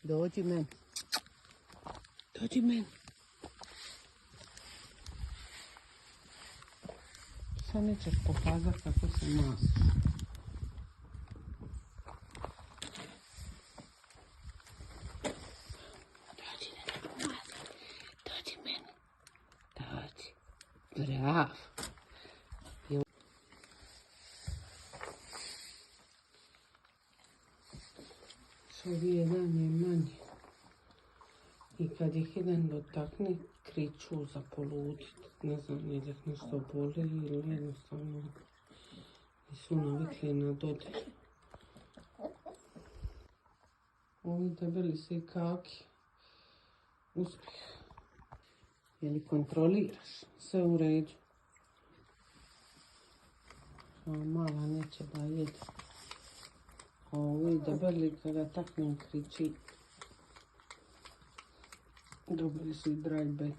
Dođi men. Dođi men. Sad nećeš pokazati kako se masi. Dođi da te pomazam. Dođi meni. Dođi. Bravo. Što jedan je manji. I kad ih jedan dotakne, kriču za poludit. Ne znam, ili ih nešto boli ili jednostavno nisu navikli na dodir. Ovi debeli se i kaki. Uspjeh. Jeli kontroliraš? Sve u redu. Ova mala neće da jede. Ovi debeli kada taknem kriči. Dobili su i dry bed.